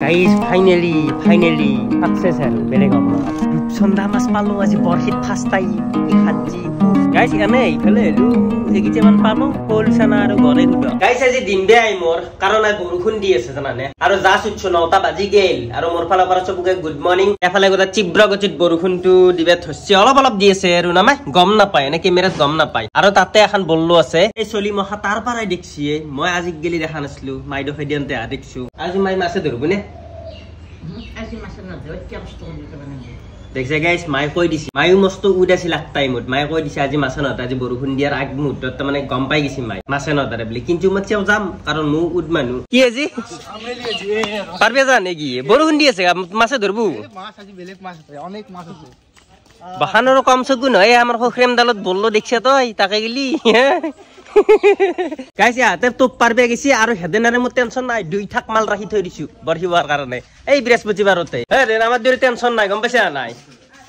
Guys, finally success haru beleg hobo. Rupchanda mas palo aji borhit first time ihanji. Guys, ane ifale elu egiche man palo polsana aru gore hudo. Guys, aji dinbe ai mor karon ai borukhun di ase janane. Aru ja sucho 9ta baji gel aru mor phala para chobuke good morning. Efale goda chibra gojit borukhun tu dibe thossi olop di ase aru namai gom na pai ene camera gom na pai. Aru tate ekhan bollo ase. Ei soli mo hatar parai dekhiye moi aji geli dekha naslu maido hediante a deksu. Aji mai mase dorubune. দেখছে guys my কই দিছি মাইও মস্ত উডাছিল এক টাইমত মাই কই দিছি আজি মাছ নতা আজি বৰষুণ দিয়াৰ আগ মুহূৰ্তত মানে গম পাই গিছি মাই মাছ নতাৰে বুলি কিন্তু মই চেও যাম কাৰণ মু উড মানু কি আজি পাৰবে জানে কি বৰষুণ দি আছে মাছে ধৰবু মাছ আজি বেলেগ মাছ আছে অনেক মাছ আছে বাহানৰ কম সগুন হয় আমাৰ খখৰেম দালত বললো দেখছ তই তাকে গলি গাইস ইয়াতে তো পাৰবে গেছি আৰু হেদেনাৰে মোৰ টেনশন নাই দুই থাক মাল ৰাখি থৈ দিছো বৰহিৱাৰ কাৰণে এই বৃহস্পতিবাৰতে হে আমাৰ দৰে টেনশন নাই গম পাইছা নাই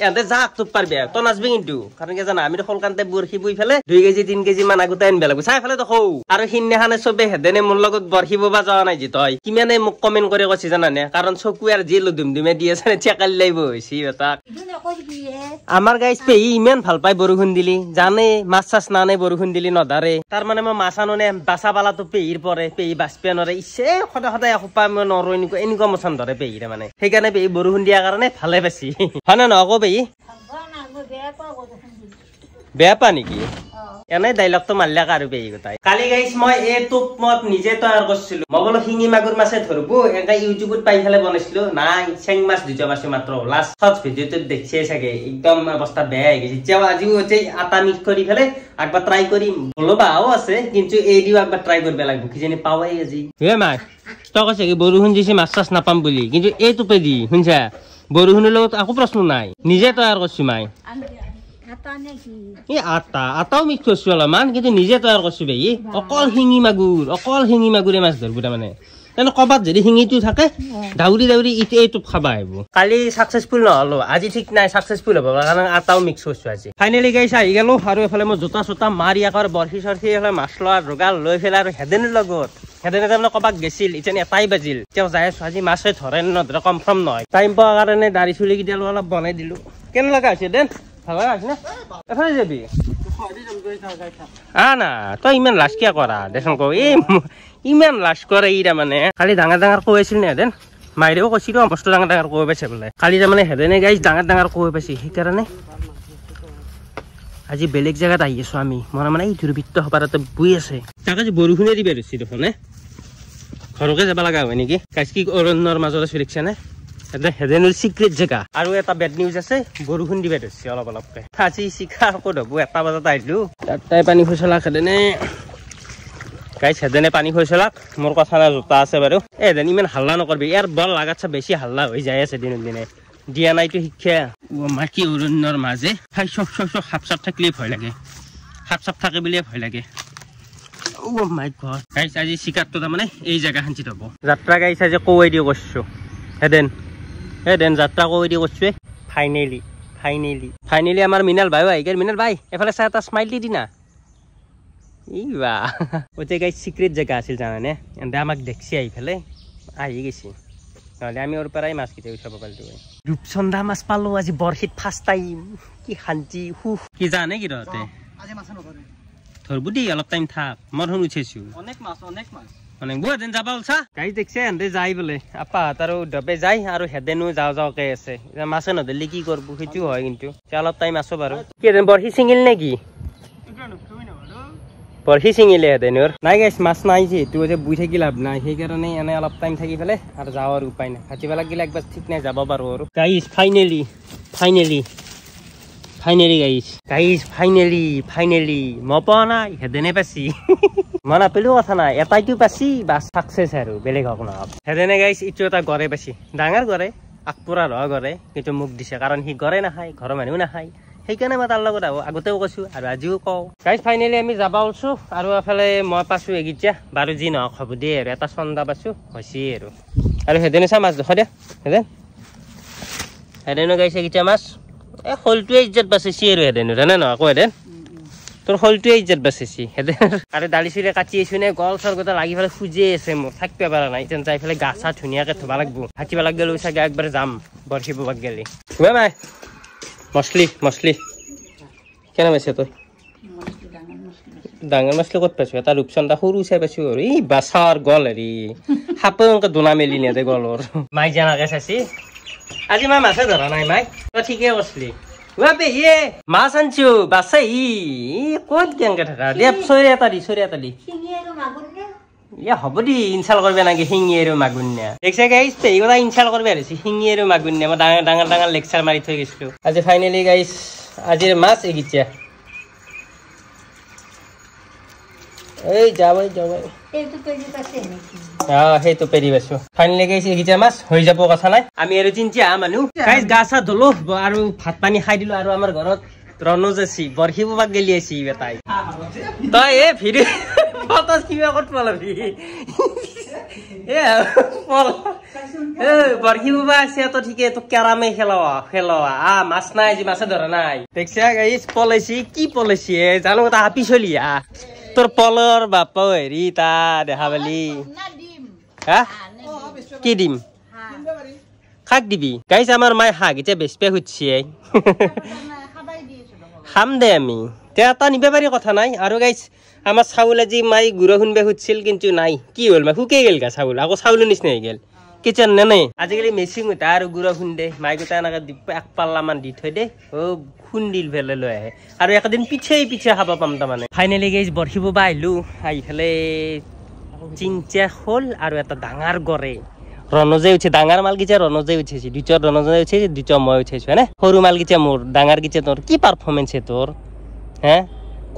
এতে যাক তো পাৰবে তো নাচবি কিন্তু কাৰণ কি জানা আমি খলকান্তে বৰহি বই ফেলে 2 কেজি 3 কেজি মান আগতে আনবে লাগব চাই ফেলে তো হও আৰু হিন্নেখানে সবে হেদেনে মোৰ লগত বৰহি ববা যোৱা নাই জি তই কিমানে মোক কমেন্ট কৰি কৈছি জানানে কাৰণ চকু আৰু জিল দুমদুমে দি আছে চেকাল লাইব হৈছি এটা আমাৰ গাইস পে ইমান ভাল পাই বৰষুণ দিলি জানে মাছ চাছ নানে বৰষুণ দিলি নদাৰে তাৰ মানে মই মাছ আননে বাসা বালা তো পেইৰ পৰে পেই বাসপে নৰে ইছে খদা খদা এখপা মই নৰো এনেকুৱা মছন ধৰে পেইৰে মানে সেইকাৰণে পেই বৰষুণ দিয়া কাৰণে ভালে পাছি হনা নকো পেই বেয়া পা নেকি এনে ডাইলগ তো মারলা কারু পেই গতাই কালি গাইস মই এ টুপ মত নিজে তৈয়াৰ কৰিছিলো মই বলো হিঙি মাগুৰ মাছে ধৰবো এটা ইউটিউবত পাই ফেলে বনাইছিলো নাই চেং মাছ দুটা মাছ মাত্ৰ লাষ্ট শৰ্ট ভিডিওতে দেখিছে চাগে একদম অৱস্থা বেয়া হৈ গৈছে যেও আজিও হতে আটা মিক্স কৰি ফেলে একবাৰ ট্ৰাই কৰিম বলো বাও আছে কিন্তু এই দিও একবাৰ ট্ৰাই কৰিব লাগিব কি জানি পাওয়াই আজি হে মাই তো কৈছে কি বৰষুণ দিছে মাছ চাছ নাপাম বুলি কিন্তু এই টুপে দি শুনছা বৰষুণৰ লগত আকো প্ৰশ্ন নাই নিজে তৈয়াৰ কৰিছি মাই আটাও মিক্স কৰছো অলপমান কিন্তু নিজে তৈয়াৰ কৰছো ভাই অকল শিঙি মাগুৰে মাছ ধৰবো তাৰমানে তেনে কবাত যদি শিঙিটো থাকে দাউৰি এইটো খাবা আহিব কালি সাকসেসফুল নহলো আজি ঠিক নাই সাকসেসফুল হ'ব কাৰণ আটাও মিক্স কৰছো আজি ফাইনালি গাইস আহি গেল আৰু এফালে মই জোতা চোতা মাৰি আকৰ বৰহি সৰহি এফালে মাছ লোৱাৰ যোগাৰ লৈ ফেলে আৰু হেদেনৰ লগত হেদেনে তাৰমানে কবাক গেছিল ইতেনে এটাই বাজিল তেও যাই আজি মাছে ধৰে নধৰে কনফাৰ্ম নহয় টাইম পোৱাৰ কাৰণে দাড়ি চুলি কিডাল অলপ বনাই দিলো কেন লগা হৈছে দেন ভালো আছে না এফালে যাবি না তই ইমান লাজ কিয় কৰা দেখোন কও ইমান লাজ কৰে ইৰা মানে খালি ডাঙৰ কৈছিল নে দেন মাইৰেও কৈছিল বস্তু ডাঙৰ কৈ পাইছে বোলে খালি তাৰমানে হেদেনে গাইছ ডাঙৰ কৈ পাইছে সেইকাৰণে আজি বেলেগ জায়গাত আহি আছো আমি মনে মানে এই দুৰ্বৃত্ত সপাৰতে বই আছে তাকে যে বৰষুণে দিবে ৰছি দেখোন ঘৰকে যাব লগা হয় নেকি গাইছ কি অৰণ্যৰ মাজত আছো দেখিছা নে এটা হেডেনৰ সিক্ৰেট জায়গা আৰু এটা বেড নিউজ আছে বৰষুণ দিবে ধৰছি অলপকে আজি শিখা ক'ত হ'ব 1টা বজাত আহিলো তাই পানী খসলা হেডেনে গাইছ হেডেনে পানী খসলাক মোৰ কথা না জোতা আছে বাৰু এদেন ইমান হাল্লা নকৰবি ইয়াৰ বল লাগাতছে বেছি হাল্লা হৈ যায় আছে দিনে দিয়া নাইতো শিক্ষা মাকি অৰণ্যৰ মাজে হাই সব হাফসাপ থাকলে ভয় লাগে হাফসাপ থাকে বুলিয়ে ভয় লাগে ও মাই গড গাইছ আজি শিকাৰটো তাৰমানে এই জায়গা খান্তিত হ'ব যাত্ৰা গাইছ আজি কই দি কৈছো হেডেন যাত্ৰা কৈ দি কৈছো ফাইনেলি আমাৰ মিনাল ভাই আহি গেল মিনাল ভাই এফালে চাই এটা স্মাইল দি না ইবা ওতে গাইছ সিক্ৰেট জায়গা আছিল জানানে এন্ড আমাক দেখছি আহি ফেলে আহি গেছি নহলে আমি ওর পৰাই মাছ কিতে উঠাব পালতো ৰূপচন্দা মাছ পালো আজি বৰহিত ফাৰ্স্ট টাইম কি শান্তি কি জানে কি ৰতে আজি মাছ নধৰে ধৰবু দি অলপ টাইম থাক মই ধন উঠেছো অনেক মাছ অনেক বহুত দিন যাবা অলছা গাইছ দেখছে এন্তে যাই বলে আপা তাৰো ডবে যাই আৰু হেদেনো যাওকে আছে মাছে নধৰলি কি কৰব সেইটো হয় কিন্তু অলপ টাইম আছো বাৰু কি দেন বৰহি সিঙ্গিল নেকি বৰহি সিঙ্গিলে হেদেনৰ নাই গাইছ মাছ নাই যে তুই যে বুই থাকি লাভ নাই সেইকাৰণে এনে অলপ টাইম থাকি ফেলে আৰু যাওয়াৰ উপায় নাই হাতিবা লাগিলে একবাৰ ঠিক নাই যাব পাৰো আৰু গাইছ ফাইনেলি মই পোৱা নাই হেদেনে পাছি মনা পেলো কথা নাই এটাইতো পাছি বা সাকসেস আৰু বেলেগ হক না হেদেনে গাইছ ইটো এটা গৰে পাছি ডাঙৰ গৰে আকপুৰা ৰ গৰে কিন্তু মুখ দিছে কাৰণ হি গৰে নাখায় ঘৰৰ মানুহ নাখায় সেইকাৰণে মই তাৰ লগত আগতেও কৈছো আৰু আজিও কওঁ গাইছ ফাইনেলি আমি যাবা ওলছো আৰু এফালে মই পাছো এগিতিয়া বাৰু যি নহওক হ'ব দে আৰু এটা চন্দা পাছো হৈছে আৰু হেদেনে চা মাছ দেখা দে হেদেনে গাইছ এগিতিয়া মাছ হলটোৱে ইজ্জত বাচিছি আৰু হেদেনে জানে ন আকৌ হেদেন তোৰ হলটোৱে ইজ্জত বাচিছি হেদে আৰু দালি চুলি কাটি আছো নে গল চৰ গোটা লাগি ফেলে খুজি আছে মোৰ থাকিব পাৰা নাই যেন যাই ফেলে গা চা ধুনীয়াকে ধুবা লাগবো থাকিব লাগলে চাগে একবাৰ যাম বৰশী বাবাক গেলি মাই মছলি কেনে পাইছে তই ডাঙৰ মাছলি ক'ত পাইছো এটা ৰূপচন্দা সৰু চাই পাইছো আৰু এই বাছাৰ গল হেৰি সাপে এনেকে দোনা মেলি নিয়ে গলৰ মাই যেনেকে চাইছি আজি মাই মাছে ধৰা নাই মাই তই ঠিকে কৈছিলি ইয়ে মাছ আনছো বাছে ক'ত কেনেকে থাকা দে চৰি এটা দি ইয়া হ'ব দি ইনচাল কৰবে নাকি শিঙি আৰু মাগুন্যা দেখছে গাইছ এই কথা ইনচাল কৰবে আহিছে শিঙি আৰু মাগুন্যা মই ডাঙৰ লেকচাৰ মাৰি থৈ গৈছিলো আজি ফাইনেলি গাইছ আজিৰ মাছ এগিছা এই যাবই সেইটো পেৰি পাইছো ফাইনেলি গাইছ এগিছা মাছ হৈ যাব কথা নাই আমি আৰু চিন্তা মানুহ গাইছ গা চা ধলো আৰু ভাত পানী খাই দিলো আৰু আমাৰ ঘৰত ৰনোজ আছে বৰশী বাবাক গেলি আছে বেটাই তই এ ভিডিঅ ফটোস কিবা কত পালাবি এ বৰশী বাবা আছে তো ঠিকে তো কেৰামে খেলোৱা মাছ নাই যি মাছে ধৰা নাই দেখছা গাইছ পলাইছি কি পলাইছি জানো তা হাপি চলিয়া তোৰ পলৰ বাপা হেৰি তা দেখা পালি হা কি দিম খাক দিবি গাইছ আমাৰ মাই হাক এতিয়া বেচপে খুঁজছি খাম দে আমি এটা নিবে পাৰি কথা নাই আৰু গাইছ আমাৰ চাউল আজি মাই গুড়া শুনবে খুঁজছিল কিন্তু নাই কি হ'ল মাই শুকে গেল গা চাউল আকৌ চাউলৰ নিচিনা হৈ গেল কিচেন নে আজিকালি মেচিং উঠা আৰু গুড়া খুন্দে মাই গোটা এনেকে এক পাল্লামান দি থৈ দে খুন্দিল ফেলে লৈ আহে আৰু একদিন পিছে খাব পাম তাৰমানে ফাইনেলি গাইছ বৰশী বাবা আহিলো আহি ফেলে চিংচা খোল আৰু এটা ডাঙৰ গড়ে ৰনজে উঠে ডাঙৰ মাল গিছে ৰনজে উঠেছি দুটা ৰনজে উঠেছি দুটা মই উঠেছো হয়নে সৰু মাল গিছে মোৰ ডাঙৰ গিছে তোৰ কি পাৰফৰমেন্স হে তোৰ হে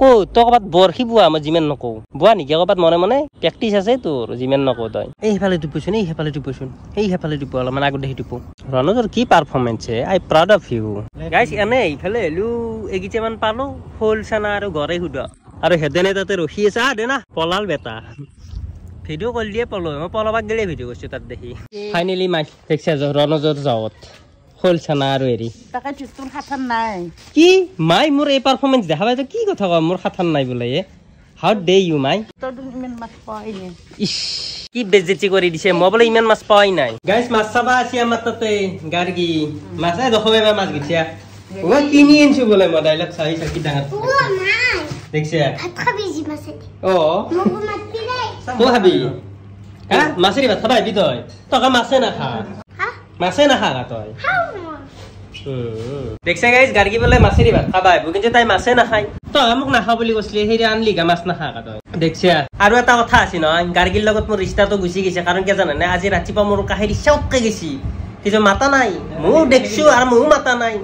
কো তই কবাত বৰশী বুৱা মই যিমান নকওঁ বুৱা নেকি কবাত মনে প্ৰেক্টিচ আছে তোৰ যিমান নকওঁ তই এইফালে টিপুচোন এইফালে টিপু অলপমান আগত দেখি টিপু ৰনজৰ কি পাৰফৰমেন্স হে আই প্ৰাউড অফ ইউ গাইছ এনে এইফালে হেলো এগিছে মান পালো ফুল চানা আৰু গড়ে হুদ আৰু হেদেনে তাতে ৰখি আছে দে না পলাল বেটা ভিডিও কল দিয়ে পলো মই পলবাক গেলে ভিডিও করছি তার দেখি ফাইনালি মাই দেখছে রনজর যাওত খোল ছানা আৰু হেৰি তাকে তোৰ খাথান নাই কি মাই মোৰ এই পাৰফৰমেন্স দেখা পাই কি কথা কয় মোৰ খাথান নাই বলে হাউ ডে ইউ মাই তোৰ ইমান মাছ পাই নে ইস কি বেজতি কৰি দিছে মই বলে ইমান মাছ পাই নাই গাইস মাছ চাবা আছে আমাৰ তাতে গাৰ্গি মাছে দেখবে মাছ গিছা ও কিনি আনছো বলে মই ডাইলগ চাই কি ডাঙৰ ও নাই দেখছে ভাত খাবি জি মাছে ও মোক মাতি নাই তো হাবি হ্যাঁ মাছের ভাত খাবা আইবি তই তোকে মাছে না খা মাছে না খা তই দেখছে গাইছ গার্গি বলে মাছের ভাত খাবা আইব কিন্তু তাই মাছে না খাই তই মোক নাখা বুলি কৈছিলি হেৰি আনলি গা মাছ না খা তই দেখছে আৰু এটা কথা আছে নহয় গাৰ্গিৰ লগত মোৰ ৰিস্তাটো গুচি গৈছে কাৰণ কি জানা নে আজি ৰাতিপুৱা মোৰ কাহিৰি চৌককে গৈছি কিছু মাতা নাই মই দেখছো আৰু মই মাতা নাই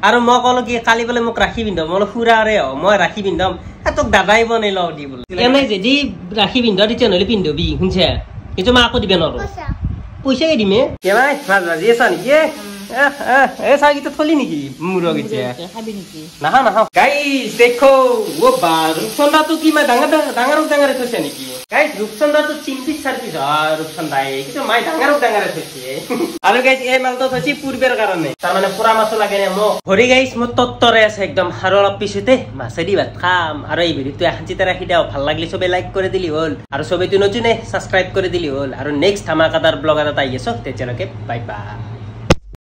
আৰু মই কলো কি কালি বলে মোক ৰাখি পিন্ধম মই ফুৰাৰে মই ৰাখি পিন্ধম তোক দাদাই বনাই লও দি বলে এনে যদি ৰাখি পিন্ধ দিছে নহলে পিন্ধবি শুনছে কিছু মই আকৌ দিবে নৰো পইচা কে দিমে কে ভাই মাছ ভাজি আছা নেকি এ চাগি তো থলি নেকি মুৰ গিছে খাবি নেকি না গাইস দেখো ও বা ৰূপচন্দাটো কি মই ডাঙৰ থৈছে নেকি গাইস ৰূপচন্দাটো চিম্পিস সাৰ্ভিস ৰূপচন্দাই কিছু মাই ডাঙৰ থৈছে আৰু গাইস এই মালটো থৈছি পূৰ্বেৰ কাৰণে তাৰ মানে পুৰা মাছ লাগে নে মোক হৰি গাইস মোৰ তত্তৰে আছে একদম আৰু অলপ পিছতে মাছে দি ভাত খাম আৰু এই ভিডিওটো এখানচিতে ৰাখি দাও ভাল লাগিলে সবে লাইক কৰি দিলি হল আৰু সবে তুই নতুনে সাবস্ক্ৰাইব কৰি দিলি হল আৰু নেক্সট ধামাকাদাৰ ব্লগ এটা আহি আছে তেতিয়ালৈকে বাই বাই